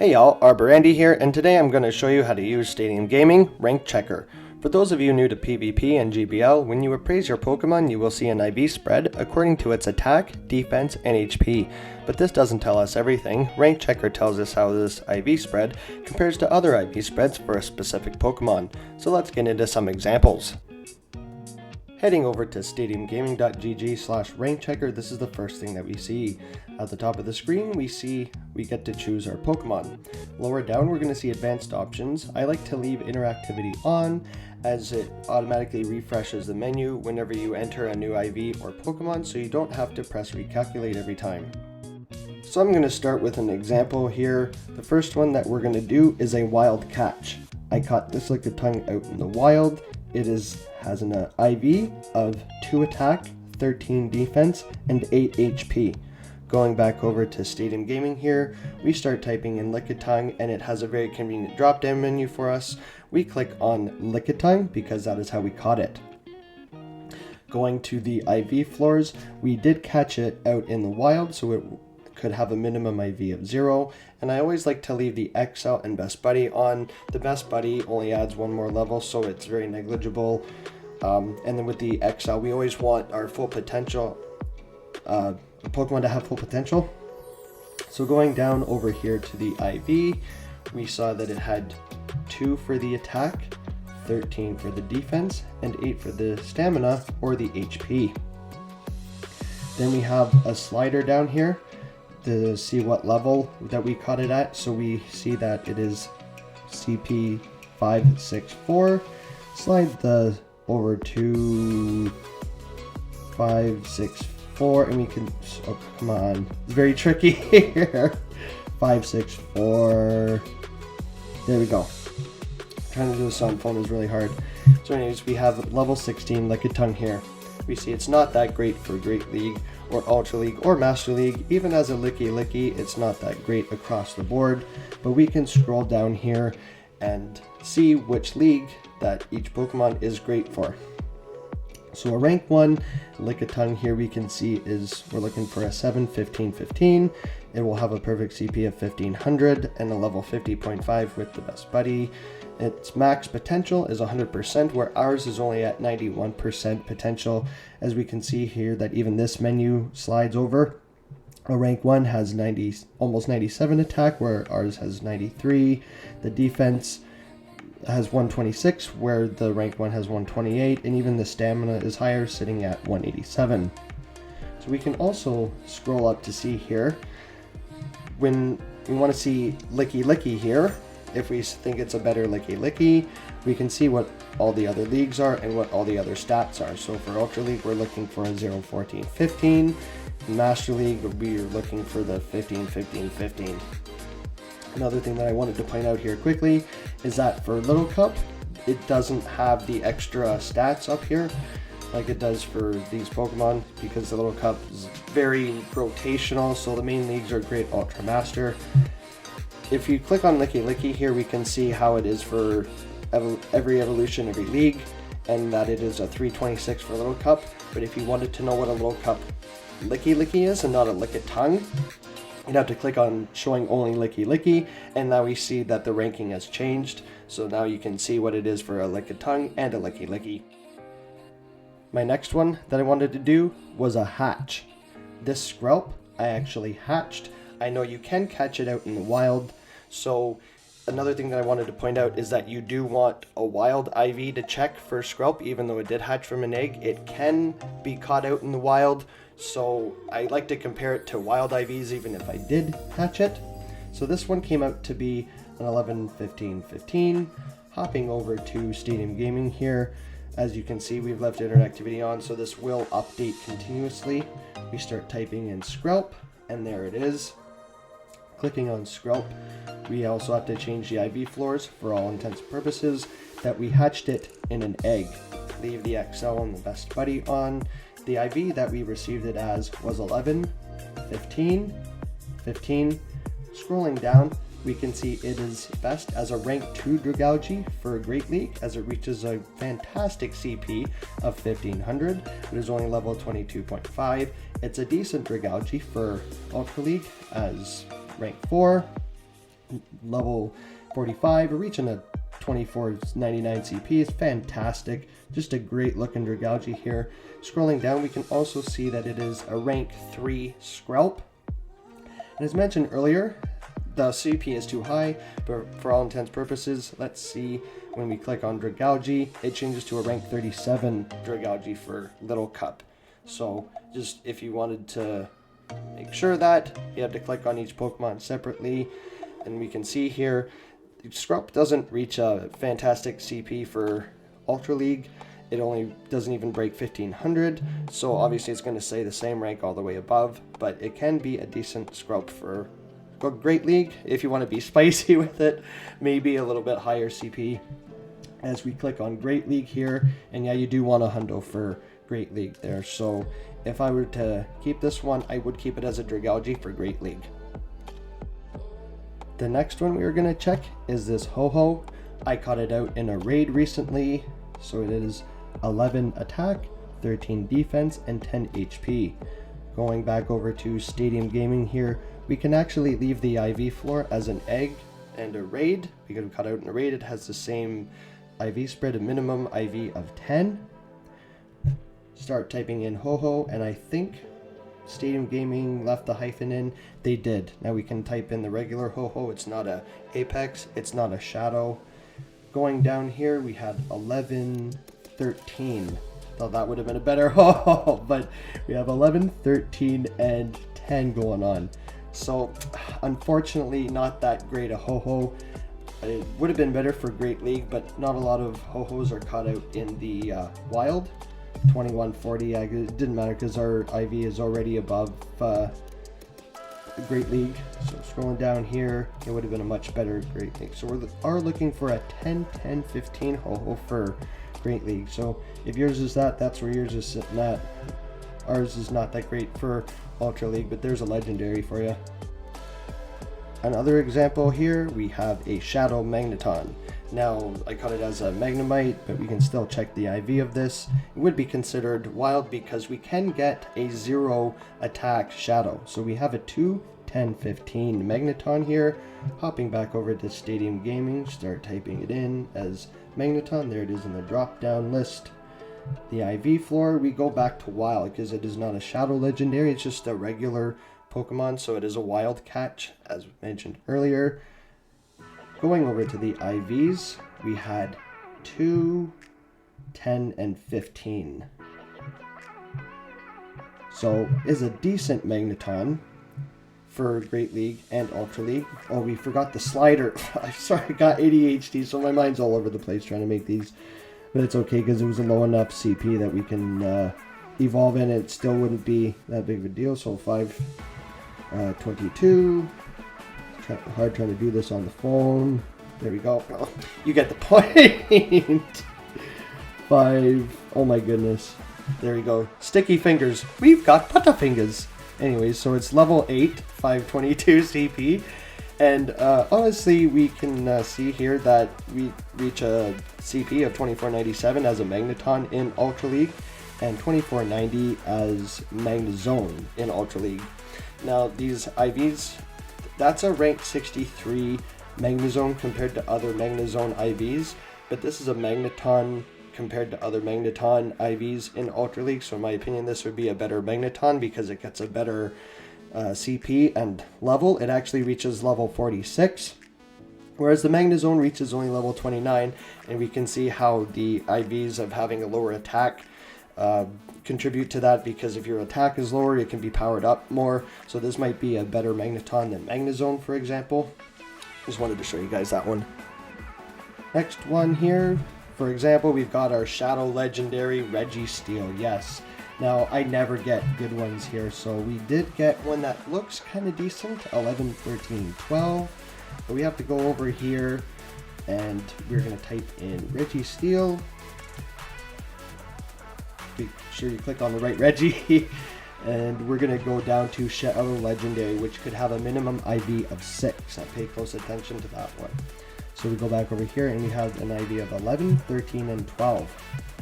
Hey y'all, Arbor Andy here, and today I'm going to show you how to use Stadium Gaming Rank Checker. For those of you new to PvP and GBL, when you appraise your Pokemon, you will see an IV spread according to its attack, defense, and HP. But this doesn't tell us everything. Rank Checker tells us how this IV spread compares to other IV spreads for a specific Pokemon. So let's get into some examples. Heading over to stadiumgaming.gg/rankchecker, this is the first thing that we see. At the top of the screen, we get to choose our Pokemon. Lower down, we're going to see advanced options. I like to leave interactivity on, as it automatically refreshes the menu whenever you enter a new IV or Pokemon, so you don't have to press recalculate every time. So I'm going to start with an example here. The first one that we're going to do is a wild catch. I caught this Lickitung out in the wild. It has an IV of 2 attack, 13 defense, and 8 HP. Going back over to Stadium Gaming here, we start typing in Lickitung and it has a very convenient drop down menu for us. We click on Lickitung because that is how we caught it. Going to the IV floors, we did catch it out in the wild, so it could have a minimum IV of 0, and I always like to leave the XL and Best Buddy on. The Best Buddy only adds one more level, so it's very negligible. And then with the XL, we always want our full potential, Pokemon to have full potential. So going down over here to the IV, we saw that it had 2 for the attack, 13 for the defense, and 8 for the stamina or the HP. Then we have a slider down here to see what level that we caught it at. So we see that it is CP 564. Slide the over to 564 and we can, oh come on, it's very tricky here. 564, there we go. Trying to do this on phone is really hard. So anyways, we have level 16 Lickitung here. We see it's not that great for Great League or Ultra League or Master League. Even as a Licky, it's not that great across the board, but we can scroll down here and see which league that each Pokemon is great for. So a rank 1 Lickitung here we can see we're looking for a 7, 15, 15. It will have a perfect CP of 1500 and a level 50.5 with the Best Buddy. Its max potential is 100%, where ours is only at 91% potential. As we can see here that even this menu slides over. A rank 1 has almost 97 attack, where ours has 93. The defense has 126, where the rank 1 has 128, and even the stamina is higher, sitting at 187. So we can also scroll up to see here, when we want to see Licky here, if we think it's a better Licky, we can see what all the other leagues are and what all the other stats are. So for Ultra League, we're looking for a 0, 14, 15. Master League, we're looking for the 15, 15, 15. Another thing that I wanted to point out here quickly is that for Little Cup, it doesn't have the extra stats up here like it does for these Pokemon, because the Little Cup is very rotational, so the main leagues are Great, Ultra, Master. If you click on Licky here, we can see how it is for every evolution, every league, and that it is a 326 for Little Cup. But if you wanted to know what a Little Cup Licky is and not a Lickitung, you'd have to click on showing only Licky, and now we see that the ranking has changed. So now you can see what it is for a Lickitung and a Licky. My next one that I wanted to do was a hatch. This Skrelp I actually hatched. I know you can catch it out in the wild, so another thing that I wanted to point out is that you do want a wild IV to check for Skrelp. Even though it did hatch from an egg, it can be caught out in the wild, so I like to compare it to wild IVs even if I did hatch it. So this one came out to be an 11, 15, 15. Hopping over to Stadium Gaming here, as you can see, we've left interactivity on, so this will update continuously. We start typing in Skrelp, and there it is. Clicking on Skrelp, we also have to change the IV floors for all intents and purposes that we hatched it in an egg. Leave the XL and the Best Buddy on. The IV that we received it as was 11, 15, 15. Scrolling down, we can see it is best as a rank 2 Dragalge for a Great League, as it reaches a fantastic CP of 1500. It is only level 22.5. It's a decent Dragalge for Ultra League as rank 4. level 45, reaching a 2499 CP is fantastic. Just a great looking Dragalge here. Scrolling down, we can also see that it is a rank 3 Scralp. And as mentioned earlier, the CP is too high, but for all intents and purposes, let's see when we click on Dragalge, it changes to a rank 37 Dragalge for Little Cup. So just if you wanted to make sure that, you have to click on each Pokemon separately. And we can see here, Scrub doesn't reach a fantastic CP for Ultra League. It only doesn't even break 1500, so obviously it's going to stay the same rank all the way above, but it can be a decent Scrub for Great League if you want to be spicy with it, maybe a little bit higher CP. As we click on Great League here, and yeah, you do want a hundo for Great League there, so if I were to keep this one, I would keep it as a Dragalge for Great League. The next one we are going to check is this Ho-Ho. I caught it out in a raid recently, so it is 11 attack, 13 defense, and 10 HP. Going back over to Stadium Gaming here, we can actually leave the IV floor as an egg and a raid. We can cut out in a raid, it has the same IV spread, a minimum IV of 10. Start typing in Ho-Ho, and I think Stadium Gaming left the hyphen in. They did. Now we can type in the regular Ho-Ho. It's not a Apex, it's not a Shadow. Going down here, we had 11, 13. Thought that would have been a better Ho-Ho, but we have 11, 13, and 10 going on. So, unfortunately, not that great a Ho-Ho. It would have been better for Great League, but not a lot of Ho-Hos are caught out in the wild. 2140, it didn't matter because our IV is already above Great League. So scrolling down here, it would have been a much better Great League. So we are looking for a 10, 10, 15 Ho-Ho for Great League. So if yours is that, that's where yours is sitting at. Ours is not that great for Ultra League, but there's a legendary for you. Another example here, we have a Shadow Magneton. Now, I caught it as a Magnemite, but we can still check the IV of this. It would be considered wild because we can get a 0 attack Shadow. So we have a 2, 10, 15 Magneton here. Hopping back over to Stadium Gaming, start typing it in as Magneton. There it is in the drop down list. The IV floor, we go back to wild because it is not a Shadow Legendary, it's just a regular Pokemon, so it is a wild catch, as mentioned earlier. Going over to the IVs, we had 2, 10, and 15. So is a decent Magneton for Great League and Ultra League. Oh, we forgot the slider. I'm sorry, I got ADHD, so my mind's all over the place trying to make these. But it's okay because it was a low enough CP that we can evolve in. It still wouldn't be that big of a deal. So 522. Hard trying to do this on the phone. There we go. Oh, you get the point. 5. Oh my goodness. There we go. Sticky fingers. We've got butterfingers. Anyways, so it's level 8, 522 CP. And honestly, we can see here that we reach a CP of 2497 as a Magneton in Ultra League and 2490 as Magnezone in Ultra League. Now, these IVs, that's a rank 63 Magnezone compared to other Magnezone IVs, but this is a Magneton compared to other Magneton IVs in Ultra League, so in my opinion this would be a better Magneton because it gets a better CP and level. It actually reaches level 46, whereas the Magnezone reaches only level 29, and we can see how the IVs of having a lower attack contribute to that, because if your attack is lower, it can be powered up more, so this might be a better Magneton than Magnezone, for example. Just wanted to show you guys that one. Next one here, for example, we've got our Shadow Legendary Registeel. Yes. Now, I never get good ones here, so we did get one that looks kind of decent, 11, 13, 12. But we have to go over here, and we're going to type in Registeel. Make sure you click on the right Reggie. And we're going to go down to Shadow Legendary, which could have a minimum IV of 6. I pay close attention to that one. So we go back over here, and we have an IV of 11, 13, and 12.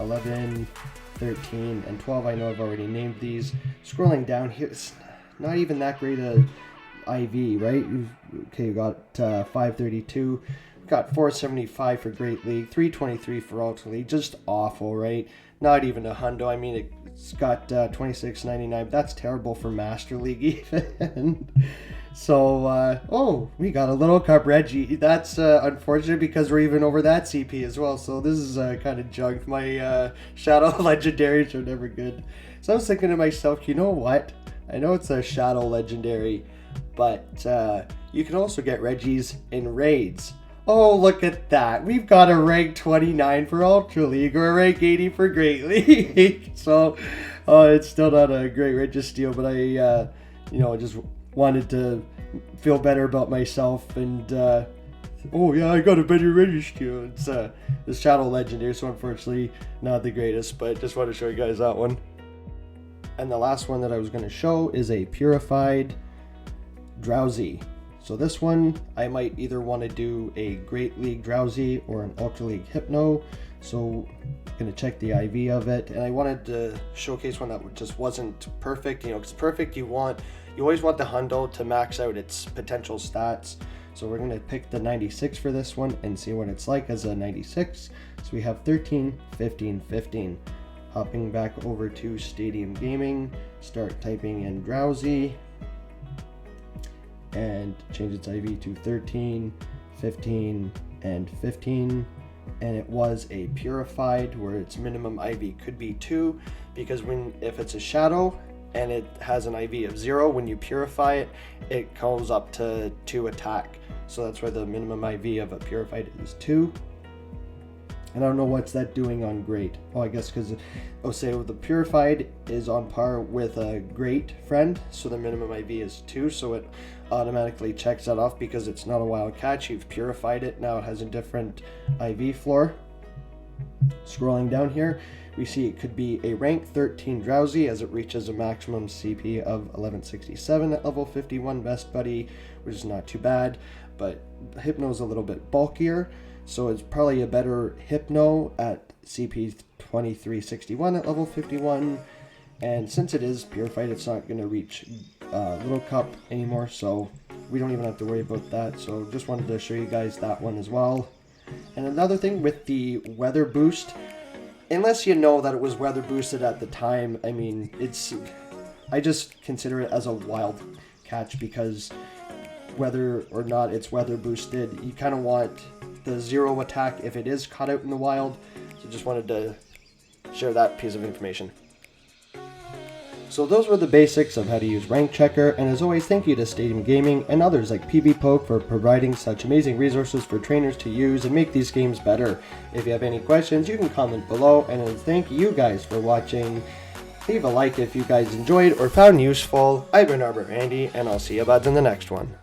11, 13, and 12, I know I've already named these. Scrolling down here, it's not even that great a IV, right? Okay, you got 532. Got 475 for Great League, 323 for Ultra League. Just awful, right? Not even a hundo. I mean, it's got 26.99. That's terrible for Master League even. So, oh, we got a little cup Reggie. That's unfortunate because we're even over that CP as well. So this is kind of junk. My Shadow Legendaries are never good. So I was thinking to myself, you know what? I know it's a Shadow Legendary, but you can also get Reggies in raids. Oh, look at that. We've got a rank 29 for Ultra League or a rank 80 for Great League. So, it's still not a great Regis steal, but I, just wanted to feel better about myself. And, oh yeah, I got a better Regis steal. It's the Shadow Legendary, so unfortunately not the greatest, but just want to show you guys that one. And the last one that I was going to show is a Purified Drowsy. So this one, I might either want to do a Great League Drowsy or an Ultra League Hypno. So I'm going to check the IV of it. And I wanted to showcase one that just wasn't perfect. Because perfect, you always want the hundo to max out its potential stats. So we're going to pick the 96 for this one and see what it's like as a 96. So we have 13, 15, 15. Hopping back over to Stadium Gaming, start typing in Drowsy. And change its IV to 13, 15, and 15. And it was a Purified, where its minimum IV could be 2, because if it's a Shadow and it has an IV of 0, when you Purify it, it goes up to 2 attack. So that's why the minimum IV of a Purified is 2. And I don't know what's that doing on Great. Oh, I guess because, say the Purified is on par with a Great Friend, so the minimum IV is 2, so it automatically checks that off because it's not a wild catch. You've purified it, now it has a different IV floor. Scrolling down here, we see it could be a rank 13 Drowsy as it reaches a maximum CP of 1167 at level 51 Best Buddy, which is not too bad, but Hypno's a little bit bulkier. So it's probably a better Hypno at CP 2361 at level 51. And since it is Purified, it's not going to reach Little Cup anymore. So we don't even have to worry about that. So just wanted to show you guys that one as well. And another thing with the weather boost, unless you know that it was weather boosted at the time, I mean, I just consider it as a wild catch because whether or not it's weather boosted, you kind of want the 0 attack if it is caught out in the wild. So just wanted to share that piece of information. So those were the basics of how to use Rank Checker, and as always, thank you to Stadium Gaming and others like PvPoke for providing such amazing resources for trainers to use and make these games better. If you have any questions, you can comment below, and thank you guys for watching. Leave a like if you guys enjoyed or found useful. I've been Arbor Andy, and I'll see you buds in the next one.